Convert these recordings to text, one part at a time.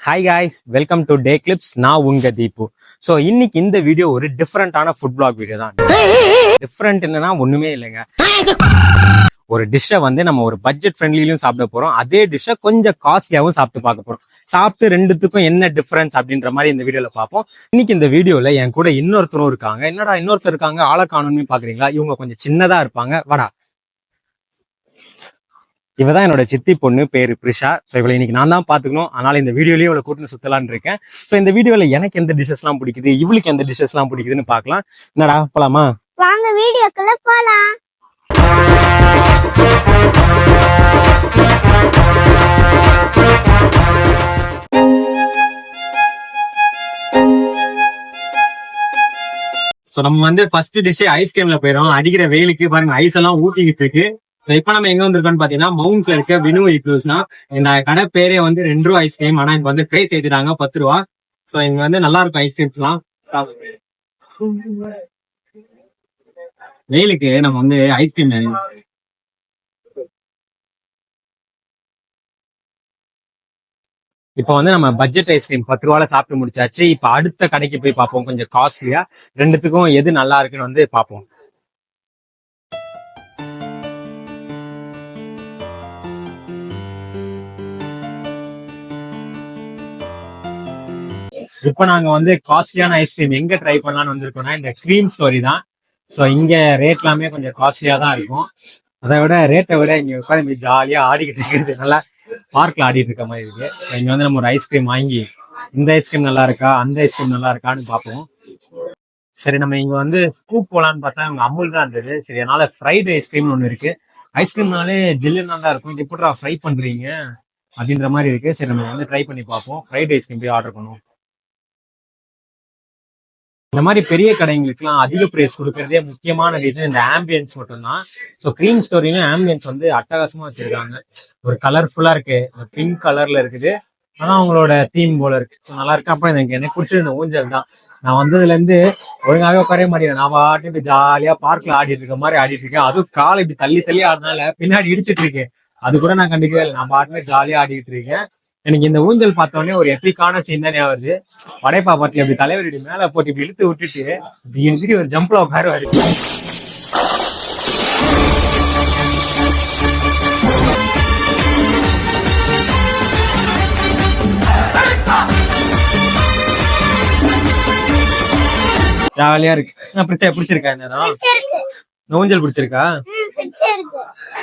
Hi guys, welcome to day clips. நான் உங்க Deepu. So இன்னைக்கு இந்த வீடியோ ஒரு டிஃப்ரெண்டான ஃபுட் பிளாக் வீடியோ தான். டிஃப்ரெண்ட் என்னன்னா ஒண்ணுமே இல்லைங்க. ஒரு டிஷ்ஷை வந்து நம்ம ஒரு பட்ஜெட் ஃப்ரெண்ட்லியும் சாப்பிட போறோம், அதே டிஷ்ஷை கொஞ்சம் காஸ்ட்லியாவும் சாப்பிட்டு பார்க்க போறோம். சாப்பிட்டு ரெண்டுத்துக்கும் என்ன டிஃபரன்ஸ் அப்படின்ற மாதிரி இந்த வீடியோல பார்ப்போம். இன்னைக்கு இந்த வீடியோல என் கூட இன்னொருத்தரும் இருக்காங்க. என்னடா இன்னொருத்தர் இருக்காங்க, ஆளை காணும்னு பாக்குறீங்களா? இவங்க கொஞ்சம் சின்னதா இருப்பாங்க. வாடா, இவதான் என்னோட சித்தி பொண்ணு, பேரு பிரிஷா. ஸோ இவளை இன்னைக்கு நான் தான் பாத்துக்கணும், அதனால இந்த வீடியோலயும் இவளை கூட்டின்னு சுத்தலான்னு இருக்கேன். ஸோ இந்த வீடியோல எனக்கு எந்த டிஷஸ் எல்லாம் பிடிக்குது, இவளுக்கு எந்த டிஷஸ் எல்லாம் பிடிக்குதுன்னு பாக்கலாம். என்னடா போலாமா? வாங்க வீடியோக்குள்ள போலாம். ஸோ நம்ம வந்து ஃபர்ஸ்ட் டிஷ் ஐஸ்கிரீம்ல போயிடும். அடிக்கிற வெயிலுக்கு பாருங்க, ஐஸ் எல்லாம் ஊட்டிக்கிட்டு இருக்கு. இப்ப நம்ம எங்க வந்திருக்கோம்னு பாத்தீங்கன்னா, மவுண்ட்ஸ்ல இருக்க வினு இக்லூஸ்னா இந்த கடை பேரே வந்து 2 ரூபா ஐஸ்கிரீம். ஆனா இப்ப வந்து பிரைஸ் ஏத்திட்டாங்க 10 ரூபா. சோ இங்க வந்து நல்லா இருக்கும் ஐஸ்கிரீம்ஸ் எல்லாம். வெயிலுக்கு நம்ம வந்து ஐஸ்கிரீம் இப்ப வந்து நம்ம பட்ஜெட் ஐஸ்கிரீம் 10 ரூபால சாப்பிட்டு முடிச்சாச்சு. இப்ப அடுத்த கடைக்கு போய் பார்ப்போம், கொஞ்சம் காஸ்ட்லியா. ரெண்டுத்துக்கும் எது நல்லா இருக்குன்னு வந்து பார்ப்போம். இப்ப நாங்க வந்து காஸ்ட்லியான ஐஸ்கிரீம் எங்க ட்ரை பண்ணலாம்னு வந்திருக்கோம்னா, இந்த கிரீம் ஸ்டோரி தான். சோ இங்க ரேட் எல்லாமே கொஞ்சம் காஸ்ட்லியா தான் இருக்கும். அதை விட ரேட்டை விட இங்க உட்காந்து ஜாலியா ஆடிக்கிட்டு இருக்கிறது, நல்லா பார்க்ல ஆடிட்டு இருக்க மாதிரி இருக்கு. ஸோ இங்க வந்து நம்ம ஒரு ஐஸ்கிரீம் வாங்கி, இந்த ஐஸ்கிரீம் நல்லா இருக்கா, அந்த ஐஸ்கிரீம் நல்லா இருக்கான்னு பார்ப்போம். சரி, நம்ம இங்க வந்து ஸ்கூப் போலான்னு பார்த்தா இவங்க அமுல் தான் இருந்தது. சரி, அதனால ஃப்ரைடு ஐஸ்கிரீம்னு ஒன்று இருக்கு. ஐஸ்கிரீம்னாலே ஜில்லுன்னு தான் இருக்கும், இது எப்படா ஃப்ரை பண்றீங்க அப்படின்ற மாதிரி இருக்கு. சரி, நம்ம வந்து ட்ரை பண்ணி பார்ப்போம். ஃப்ரைட் ஐஸ்கிரீம் போய் ஆர்டர் பண்ணுவோம். இந்த மாதிரி பெரிய கடைங்களுக்குலாம் அதிக பிரைஸ் கொடுக்கறதே முக்கியமான ரீசன் இந்த ஆம்பியன்ஸ் மட்டும்தான். ஸோ கிரீம் ஸ்டோரியிலும் ஆம்பியன்ஸ் வந்து அட்டகாசமா வச்சிருக்காங்க. ஒரு கலர்ஃபுல்லா இருக்கு, பிங்க் கலர்ல இருக்குது. அதான் அவங்களோட தீம் போல இருக்கு. ஸோ நல்லா இருக்கு. அப்புறம் எனக்கு பிடிச்சது இந்த ஊஞ்சல் தான். நான் வந்ததுல இருந்து ஒழுங்காவே உட்காரவே மாட்டேன். நான் பாட்டு ஜாலியா பார்க்ல ஆடிட்டு இருக்க மாதிரி ஆடிட்டு இருக்கேன். அதுவும் காலை இப்படி தள்ளி தள்ளி ஆடினால பின்னாடி இடிச்சிட்டு இருக்கேன். அது கூட நான் கண்டிப்பா இல்லை, நான் பாட்டுமே ஜாலியா ஆடிட்டு இருக்கேன். எனக்கு இந்த ஊஞ்சல் பார்த்தோடனே ஒரு எப்பிக்கான சீன் தான் வருது. படைப்பா பாட்டி அப்படி தலைவருடைய மேல போட்டு இப்படி இழுத்து விட்டுட்டு எதிரி ஒரு ஜம்ப்ல உட்காருவாரு. ஜாலியா இருக்கு. பிடிச்சிருக்கா? என்னதான் ஊஞ்சல் பிடிச்சிருக்கா?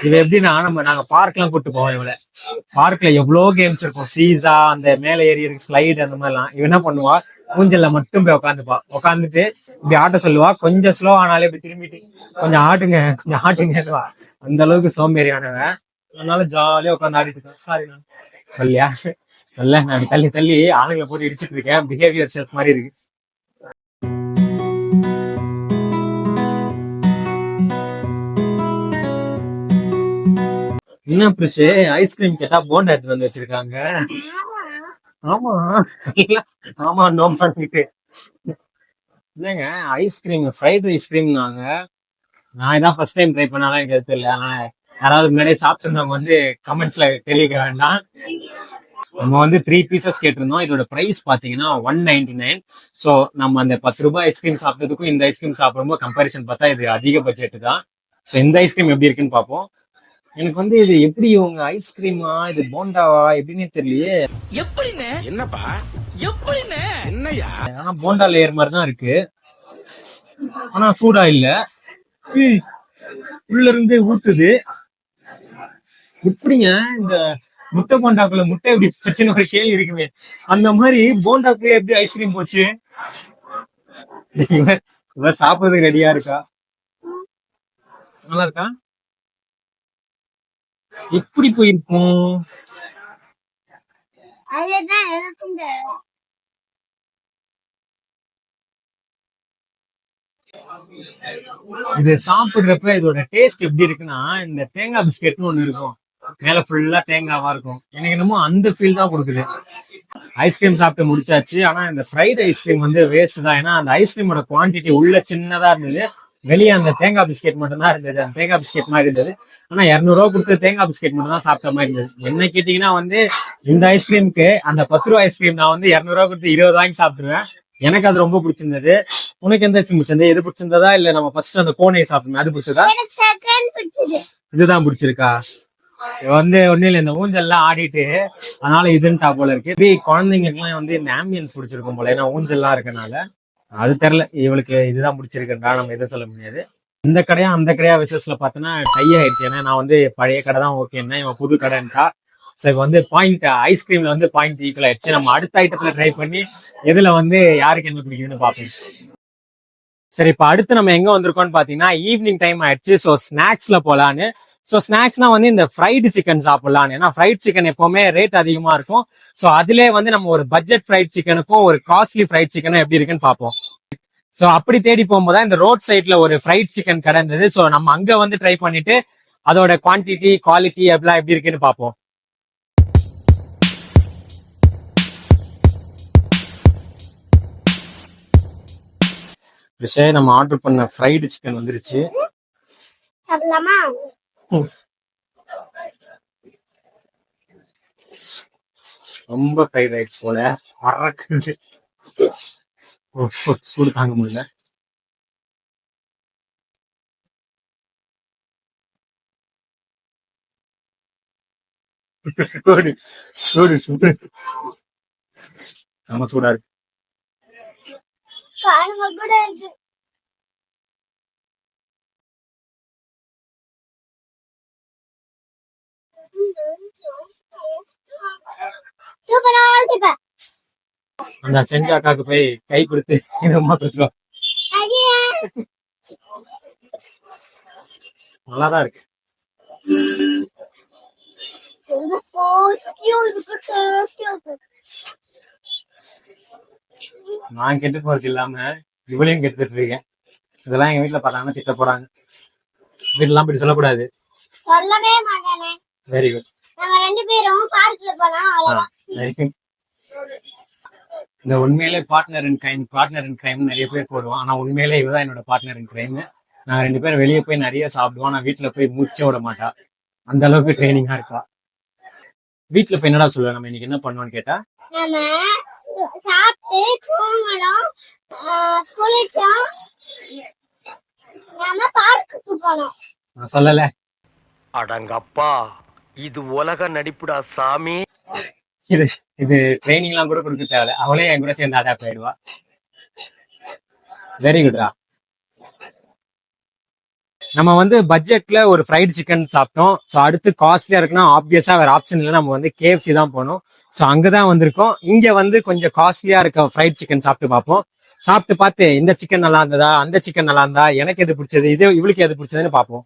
இவ எப்படின்னா, நாங்க பார்க் எல்லாம் கூட்டு போவோம். இவளை பார்க்ல எவ்வளவு கேம்ஸ் இருக்கும், சீசா, அந்த மேல ஏறி இருக்கு ஸ்லைடு, அந்த மாதிரி எல்லாம். இவ என்ன பண்ணுவா, ஊஞ்சல்ல மட்டும் போய் உட்காந்துட்டு இப்படி ஆட்ட சொல்லுவா. கொஞ்சம் ஸ்லோ ஆனாலே இப்படி திரும்பிட்டு கொஞ்சம் ஆட்டுங்க கொஞ்சம் ஆட்டுங்கன்னுவா. அந்த அளவுக்கு சோம்பேறியானவன். அதனால ஜாலியா உட்காந்து ஆடிட்டு இருக்கேன். சாரி நான் சொல்லியா சொல்ல, நான் தள்ளி தள்ளி ஆளுங்களை போட்டு இடிச்சிட்டு இருக்கேன். பிஹேவியர் செல்ஃப் மாதிரி இருக்கு. என்ன பிரிச்சு ஐஸ்கிரீம் கேட்டா போண்டா எடுத்து வந்து வச்சிருக்காங்க. ஆமா ஆமா, நோம்பிட்டு இல்லைங்க. ஐஸ்கிரீம் ஃப்ரைட் ஐஸ்கிரீம் நான் இதான் ஃபர்ஸ்ட் டைம் ட்ரை பண்ணாலும் எனக்கு அது தெரியல. ஆனா யாராவது முன்னாடியே சாப்பிட்டுருந்தவங்க வந்து கமெண்ட்ஸ்ல தெரிவிக்க வேண்டாம். நம்ம வந்து 3 பீசஸ் கேட்டிருந்தோம். இதோட பிரைஸ் பாத்தீங்கன்னா 199. ஸோ நம்ம அந்த 10 ரூபாய் ஐஸ்கிரீம் சாப்பிட்டதுக்கும் இந்த ஐஸ்கிரீம் சாப்பிடும்போது கம்பேரிசன் பார்த்தா இது அதிக பட்ஜெட் தான். ஸோ இந்த ஐஸ்கிரீம் எப்படி இருக்குன்னு பார்ப்போம். எனக்கு வந்து இது எப்படி உங்க ஐஸ்கிரீமா, இது போண்டாவா எப்படின்னு தெரியலையே. எப்படின்னு என்னப்பா, எப்படின்னு என்னையா? ஆனா போண்டா லேயர் மாதிரி தான் இருக்கு, ஆனா சூடா இல்ல. உள்ள இருந்து ஊத்துது. எப்படிங்க இந்த முட்டை போண்டாக்குள்ள முட்டை எப்படி போச்சுன்னு ஒரு கேள்வி இருக்குமே, அந்த மாதிரி போண்டாக்குள்ள எப்படி ஐஸ்கிரீம் போச்சு? சாப்பிடுறதுக்கு ரெடியா இருக்கா? நல்லா இருக்கா? எப்படி போயிருக்கும்? இது சாப்பிடுறப்ப இதோட டேஸ்ட் எப்படி இருக்குன்னா, இந்த தேங்காய் பிஸ்கெட்னு ஒண்ணு இருக்கும், மேல ஃபுல்லா தேங்காவா இருக்கும். எனக்கு என்னமோ அந்த ஃபீல் தான் கொடுக்குது. ஐஸ்கிரீம் சாப்பிட்டு முடிச்சாச்சு. ஆனா இந்த ஃப்ரைட் ஐஸ்கிரீம் வந்து வேஸ்ட் தான். ஏன்னா அந்த ஐஸ்கிரீமோட குவான்டிட்டி உள்ள சின்னதா இருந்தது, வெளியே அந்த தேங்காய் பிஸ்கெட் மட்டும் தான் இருந்தது. அந்த தேங்காய் பிஸ்கெட் மாதிரி இருந்தது. ஆனா 200 ரூபா கொடுத்து தேங்காய் பிஸ்கெட் மட்டும் தான் சாப்பிட்ட மாதிரி இருந்தது. என்ன கேட்டீங்கன்னா வந்து இந்த ஐஸ்கிரீமுக்கு அந்த 10 ரூபா ஐஸ்கிரீம் நான் வந்து 200 ரூபா கொடுத்து 20 வாங்கி சாப்பிடுவேன். எனக்கு அது ரொம்ப பிடிச்சிருந்தது. உனக்கு எந்த ஐஸ்கிரீம் பிடிச்சிருந்தது? எது பிடிச்சிருந்ததா இல்ல நம்ம ஃபர்ஸ்ட் அந்த கோனை சாப்பிடுமே அது பிடிச்சதா? எனக்கு செகண்ட் பிடிச்சது. இதுதான் பிடிச்சிருக்கா? வந்து ஒன்னும் இல்ல, இந்த ஊஞ்சல்லாம் ஆடிட்டு அதனால இதுன்ட்டா போல இருக்கு. குழந்தைங்களுக்கு எல்லாம் வந்து இந்த ஆம்பியன்ஸ் பிடிச்சிருக்கும் போல, ஏன்னா ஊஞ்சல்லாம் இருக்கனால. அது தெரியல, இவளுக்கு இதுதான் பிடிச்சிருக்குன்றா நம்ம எதுவும் சொல்ல முடியாது. இந்த கடையா அந்த கடையா விசேஷத்துல பார்த்தோன்னா டை ஆயிடுச்சு. ஏன்னா நான் வந்து பழைய கடை தான் ஓகேன்னா இவன் புது கடைன்ட்டா. ஸோ இப்போ வந்து பாயிண்ட் ஐஸ்கிரீம்ல வந்து பாயிண்ட் ஈக்குவல் ஆயிடுச்சு. நம்ம அடுத்த ஐட்டத்துல ட்ரை பண்ணி எதுல வந்து யாருக்கு என்ன பிடிக்குதுன்னு பார்ப்போம். சரி, இப்போ அடுத்து நம்ம எங்க வந்திருக்கோம்னு பாத்தீங்கன்னா ஈவினிங் டைம் ஆயிடுச்சு. ஸோ ஸ்நாக்ஸ்ல போலான்னு. ஸோ ஸ்நாக்ஸ்னா வந்து இந்த ஃப்ரைடு சிக்கன் சாப்பிடலான்னு. ஏன்னா ஃப்ரைட் சிக்கன் எப்பவுமே ரேட் அதிகமா இருக்கும். ஸோ அதுலேயே வந்து நம்ம ஒரு பட்ஜெட் ஃப்ரைட் சிக்கனுக்கும் ஒரு காஸ்ட்லி ஃப்ரைட் சிக்கனும் எப்படி இருக்குன்னு பார்ப்போம். ஸோ அப்படி தேடி போகும்போது இந்த ரோட் சைட்ல ஒரு ஃப்ரைட் சிக்கன் கடை இருந்தது. ஸோ நம்ம அங்க வந்து ட்ரை பண்ணிட்டு அதோட குவான்டிட்டி குவாலிட்டி அப்படிலாம் எப்படி இருக்குன்னு பார்ப்போம். விஷயம் நம்ம ஆர்டர் பண்ண ஃப்ரைடு சிக்கன் வந்துருச்சு. சாப்பிடலாமா? ரொம்ப ஃப்ரைட் ரைஸ் போல மறக்குது. சூடு தாங்க முடியல. சூடு சூடு நம்ம சூடா இருக்கு. காரமா கூட இருக்கு. சூப்பரா இருக்கு. அந்த செஞ்ச அக்காவுக்கு போய் கை கொடுத்து அம்மா கொடுத்துருவோம். நல்லாதான் இருக்கு. நான் கெட்டு போறது இல்லாம இவளையும் கெட்டுட்டு இருக்கேன். இதெல்லாம் எங்க வீட்டுல பார்த்தாங்கன்னா திட்ட போறாங்க. வீட்டுலாம் இப்படி சொல்லக்கூடாது. சொல்லவே மாட்டானே. Very good. நம்ம ரெண்டு பேரும் பார்க்ல போலாம். Very good. இந்த உண்மையிலே பார்ட்னர் இன் கிரைம் நிறைய பேர் போடுவோம். ஆனா உண்மையிலே இவதான் என்னோட பார்ட்னர் இன் கிரைம். நாங்க ரெண்டு பேரும் வெளியே போய் நிறைய சாப்பிடுவோம். நான் வீட்டுல போய் மூச்ச விட மாட்டா. அந்த அளவுக்கு ட்ரைனிங்கா இருக்கா. வீட்டுல போய் என்னடா சொல்லுவேன், நம்ம இன்னைக்கு என்ன பண்ணுவோம்னு கேட்டா, நம்ம சாப்பிட்டு தூங்கணும், குளிச்சோம், நம்ம பார்க்குக்கு போனோம். நான் சொல்லல. அடங்கப்பா, இது உலக நடிப்புடா சாமி. இது ட்ரைனிங் எல்லாம் கூட கொடுக்க தேவை. அவளே என் கூட சேர்ந்து அடாப்ட் ஆயிடுவா. வெரி குட்ரா. நம்ம வந்து பட்ஜெட்ல ஒரு ஃப்ரைடு சிக்கன் சாப்பிட்டோம். ஸோ அடுத்து காஸ்ட்லியா இருக்குன்னா ஆப்வியஸா வேற ஆப்ஷன் இல்லை, நம்ம வந்து KFC தான் போனோம். ஸோ அங்கதான் வந்திருக்கோம். இங்க வந்து கொஞ்சம் காஸ்ட்லியா இருக்க ஃப்ரைட் சிக்கன் சாப்பிட்டு பார்ப்போம். சாப்பிட்டு பார்த்து இந்த சிக்கன் நல்லா இருந்ததா, அந்த சிக்கன் நல்லா இருந்தா, எனக்கு எது பிடிச்சது, இவளுக்கு எது பிடிச்சதுன்னு பார்ப்போம்.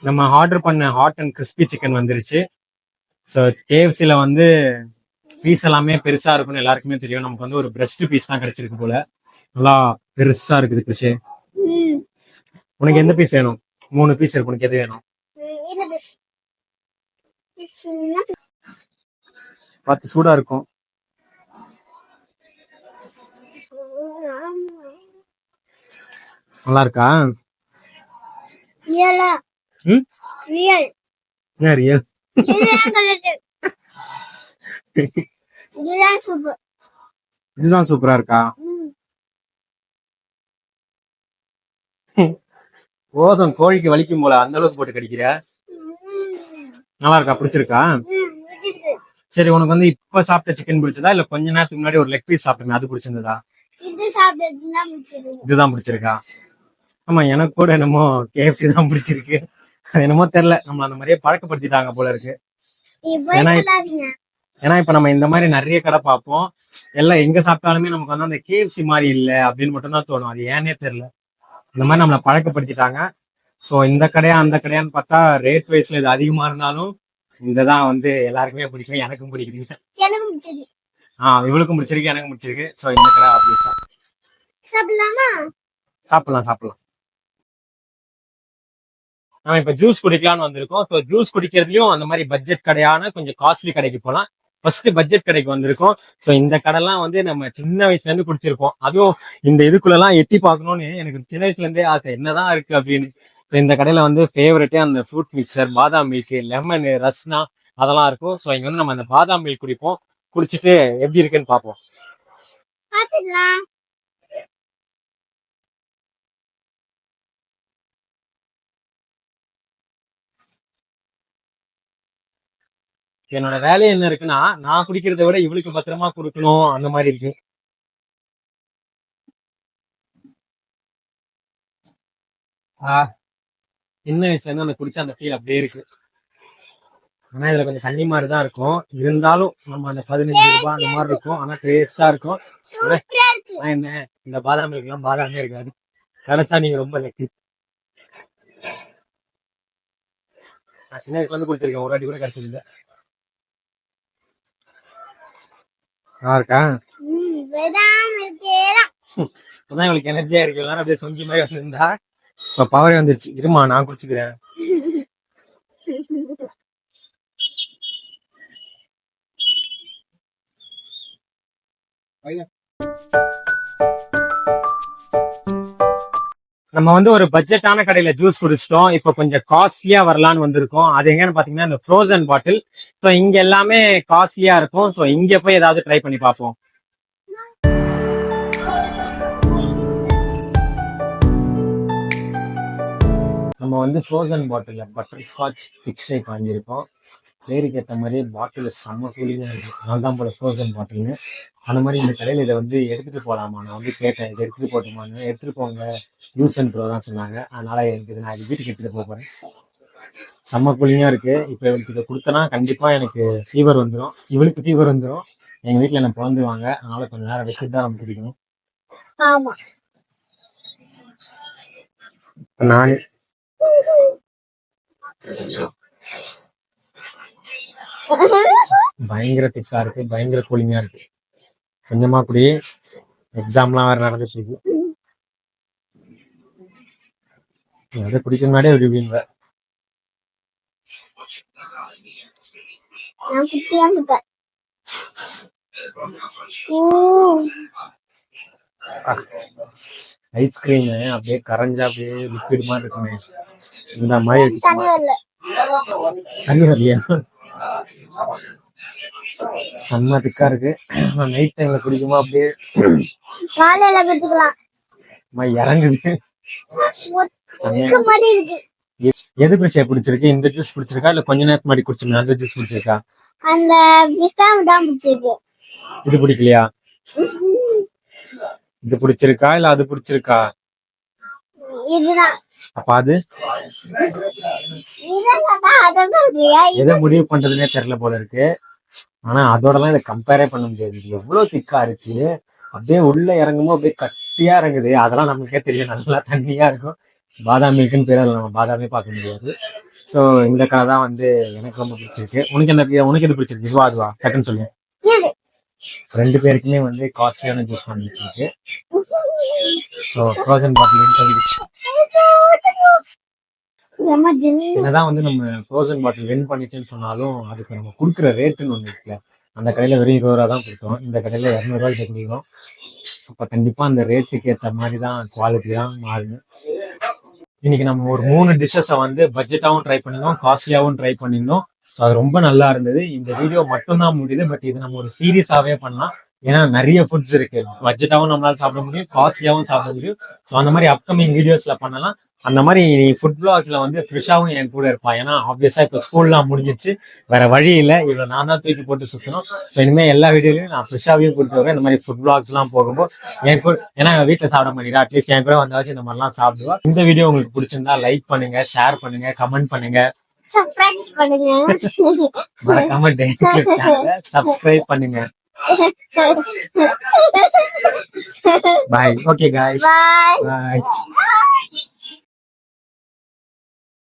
நம்ம ஆர்டர் பண்ண ஹாட் அண்ட் கிறிஸ்பி சிக்கன் வந்துருச்சு. ஸோ KFCல வந்து பீஸ் எல்லாமே பெருசா இருக்கும்னு எல்லாருக்குமே தெரியும். நமக்கு வந்து ஒரு பிரஸ்ட் பீஸ் தான் கிடைச்சிருக்கு போல. நல்லா பெருசா இருக்குது கிருஷி. உனக்கு எந்த பீஸ் வேணும்? 3 பீஸ் இருக்கு. உனக்கு எது வேணும்? பார்த்து சூடா இருக்கும். நல்லா இருக்கா? இதுதான் சூப்பரா இருக்கா? போதும், கோழிக்கு வலிக்கும் போல அந்த அளவுக்கு போட்டு கடிக்கிற. நல்லா இருக்கா? பிடிச்சிருக்கா? சரி, உனக்கு வந்து இப்ப சாப்பிட்ட சிக்கன் பிடிச்சதா இல்ல கொஞ்ச நேரத்துக்கு முன்னாடி ஒரு லெக் பீஸ் சாப்பிட்டேன் அது பிடிச்சிருந்ததா? இதுதான் பிடிச்சிருக்கா? ஆமா, எனக்கு கூட என்னமோ KFC தான் பிடிச்சிருக்கு. என்னமோ தெரியல, நம்ம அந்த மாதிரியே பழக்கப்படுத்திட்டாங்க போல இருக்கு. ஏன்னா இப்ப நம்ம இந்த மாதிரி நிறைய கடை பார்ப்போம். எல்லாம் எங்க சாப்பிட்டாலுமே நமக்கு வந்து அந்த KFC மாதிரி இல்ல அப்படின்னு மட்டும் தான் தோணும். அது ஏன்னே தெரியல, இந்த மாதிரி நம்மளை பழக்கப்படுத்திட்டாங்க. ஸோ இந்த கடையா அந்த கடையான்னு பார்த்தா ரேட் வைஸ்ல இது அதிகமா இருந்தாலும் இந்ததான் வந்து எல்லாருக்குமே பிடிக்கும். எனக்கும் பிடிக்குது. இவளுக்கும் பிடிச்சிருக்கு, எனக்கும் பிடிச்சிருக்கு. ஸோ இந்த கடை ஆப்வியஸா சாப்பிடலாம். நம்ம இப்ப ஜூஸ் குடிக்கலாம்னு வந்திருக்கோம். ஸோ ஜூஸ் குடிக்கிறதுலயும் அந்த மாதிரி பட்ஜெட் கடையான கொஞ்சம் காஸ்ட்லி கடைக்கு போலாம். ஃபர்ஸ்ட் பட்ஜெட் கடைக்கு வந்திருக்கோம். சோ இந்த கடைலாம் வந்து நம்ம சின்ன வயசுல இருந்து குடிச்சிருக்கோம். அதுவும் இந்த இதுக்குள்ளலாம் எட்டி பார்க்கணும்னு எனக்கு சின்ன வயசுல இருந்தே ஆசை, என்னதான் இருக்கு அப்படின்னு. ஸோ இந்த கடையில வந்து ஃபேவரட்டே அந்த ஃப்ரூட் மிக்சர், பாதாம் மில்க், லெமன், ரஸ்னா அதெல்லாம் இருக்கும். ஸோ இங்க வந்து நம்ம அந்த பாதாம் மில்க் குடிப்போம், குடிச்சிட்டு எப்படி இருக்குன்னு பார்ப்போம். பாத்துக்கலாம். என்னோட வேலை என்ன இருக்குன்னா, நான் குடிக்கிறத விட இவளுக்கு பத்திரமா கொடுக்கணும், அந்த மாதிரி இருக்கு. சின்ன வயசுல இருந்து அந்த குடிச்ச அந்த ஃபீல் அப்படியே இருக்கு. ஆனா இதுல கொஞ்சம் தண்ணி மாதிரி தான் இருக்கும், இருந்தாலும் நம்ம அந்த 15 ரூபாய் அந்த மாதிரி இருக்கும். ஆனா டேஸ்டா இருக்கும். என்ன இந்த பாதாம் மில்க்லாம் பாதாமே இருக்காது, கிடைச்சா நீங்க ரொம்ப லக்கி. நான் சின்ன வயசுல இருந்து குடிச்சிருக்கேன், ஒரு வாட்டி கூட கிடைச்சது இல்லை. நல்லா இருக்கா? இப்பதான் இவளுக்கு எனர்ஜியா இருக்கு, எல்லாரும் அப்படியே சொங்கி மாதிரி வந்திருந்தா இப்ப பவரே வந்துருச்சு. இருமா நான் குடிச்சுக்கிறேன். நம்ம வந்து ஒரு பட்ஜெட்டான கடையில ஜூஸ் குடிச்சிட்டோம். இப்ப கொஞ்சம் காஸ்ட்லியா வரலான்னு வந்திருக்கோம். அது எங்கன்னு பாத்தீங்கன்னா இந்த ஃப்ரோசன் பாட்டில். ஸோ இங்க எல்லாமே காஸ்ட்லியா இருக்கும். ஸோ இங்க போய் ஏதாவது ட்ரை பண்ணி பார்ப்போம். நம்ம வந்து ஃப்ரோசன் பாட்டில் பட்டர் ஸ்காட்ச் பிக் ஷேக் வாங்கியிருக்கோம். பேருக்கு ஏற்ற மாதிரி பாட்டில் செம்ம கூலிங்காக இருக்கு. அதுதான் போல ஃப்ரோசன் பாட்டில்னு. அந்த மாதிரி இந்த கடையில் இதை வந்து எடுத்துட்டு போகலாமா, நான் வந்து கேட்டேன், இதை எடுத்துட்டு போட்டுமான்னு. எடுத்துட்டு போங்க, யூஸ் அண்ட் ப்ரோ தான் சொன்னாங்க. அதனால எனக்கு நான் இது வீட்டுக்கு எடுத்துட்டு போகிறேன். செம்ம கூலிங்காக இருக்கு. இப்போ இவளுக்கு இதை கொடுத்தனா கண்டிப்பா எனக்கு ஃபீவர் வந்துடும், இவளுக்கு ஃபீவர் வந்துடும். எங்க வீட்டில் என்ன பிறந்துவாங்க, அதனால கொஞ்சம் நேரம் வச்சுட்டு தான் நம்ம குடிக்கணும். நான் பயங்கர திக்கா இருக்கு, பயங்கர கூலிங்கா இருக்கு. கொஞ்சமா குடி, எக்ஸாம்லாம் வேற நடந்துட்டு இருக்கு. அதை குடிக்க முன்னாடியே விடுவீங்க. ஐஸ்கிரீம் அப்படியே கரைஞ்சா அப்படியே லிக்விட் மாதிரி இருக்குமே, இந்த மாதிரி தண்ணி வரலையா? செம்ம திக்கா இருக்கு. நைட் டைம்ல குடிக்குமா அப்படியே இறங்குது. எது பிரச்சனை பிடிச்சிருக்கு? இந்த ஜூஸ் பிடிச்சிருக்கா இல்ல கொஞ்ச நேரத்துக்கு முன்னாடி குடிச்சோம் அந்த ஜூஸ் பிடிச்சிருக்கா? இது பிடிக்கலையா? இது பிடிச்சிருக்கா இல்ல அது பிடிச்சிருக்கா? அப்ப அது எதை முடிவு பண்றதுன்னே தெரியல போல இருக்கு. ஆனா அதோடலாம் இதை கம்பேரே பண்ண முடியாது. இது எவ்வளவு திக்கா இருக்கு, அப்படியே உள்ள இறங்கும்போது அப்படியே கட்டியா இறங்குது. அதெல்லாம் நமக்கே தெரியும், நல்லா தண்ணியா இருக்கும். பாதாம் மில்க்குன்னு பேர், அதில் நம்ம பாதாமே பார்க்க முடியாது. ஸோ இந்த கடை தான் வந்து எனக்கு ரொம்ப பிடிச்சிருக்கு. உனக்கு எது பிடிச்சிருக்கு? இதுவா அதுவா டக்குன்னு சொல்லு. ரெண்டு பேருக்குமே வந்து காஸ்ட்லியான ஜூஸ் பண்ணிருக்கு. ஸோ ஃப்ரோசன் பாட்டில் சொல்லிடுச்சு. என்னதான் வந்து நம்ம ஃப்ரோசன் பாட்டில் வின் பண்ணிச்சுன்னு சொன்னாலும் அதுக்கு நம்ம கொடுக்குற ரேட்டுன்னு ஒன்று இருக்குல்ல. அந்த கடையில வெறும் 20 ரூபா தான் கொடுத்தோம், இந்த கடையில 200 ரூபாய்க்கு கொடுக்குறோம். அப்ப கண்டிப்பா அந்த ரேட்டுக்கு ஏற்ற மாதிரி தான் குவாலிட்டி தான் மாறுது. இன்னைக்கு நம்ம ஒரு 3 டிஷ்ஷஸை வந்து பட்ஜெட்டாகவும் ட்ரை பண்ணிருந்தோம், காஸ்ட்லியாகவும் ட்ரை பண்ணியிருந்தோம். ஸோ அது ரொம்ப நல்லா இருந்தது. இந்த வீடியோ மட்டும்தான் முடியுது, பட் இது நம்ம ஒரு சீரியஸாவே பண்ணலாம். ஏன்னா நிறைய ஃபுட்ஸ் இருக்கு, பட்ஜெட்டாவும் நம்மளால சாப்பிட முடியும், காஸ்ட்லியாவும் சாப்பிட முடியும். ஸோ அந்த மாதிரி அப்கமிங் வீடியோஸ்ல பண்ணலாம். அந்த மாதிரி ஃபுட் பிளாக்ஸ்ல வந்து த்ரிஷாவும் என் கூட இருப்பான். ஏன்னா ஆப்வியஸா இப்ப ஸ்கூல்லாம் முடிஞ்சிச்சு, வேற வழி இல்லை, இவ்வளவு நான் தான் தூக்கி போட்டு சுத்தணும். ஸோ இனிமேல் எல்லா வீடியோலையும் நான் த்ரிஷாவையும் கூப்பிட்டு வருவேன். இந்த மாதிரி ஃபுட் பிளாக்ஸ் எல்லாம் போகும்போது என் கூட, ஏன்னா வீட்டுல சாப்பிட மாட்டேங்கிறா, அட்லீஸ்ட் என் கூட வந்தாச்சும் இந்த மாதிரிலாம் சாப்பிடுவா. இந்த வீடியோ உங்களுக்கு பிடிச்சிருந்தா லைக் பண்ணுங்க, ஷேர் பண்ணுங்க, கமெண்ட் பண்ணுங்க, மறக்காம சப்ஸ்கிரைப் பண்ணுங்க. Bye. Okay, guys. Bye. Bye.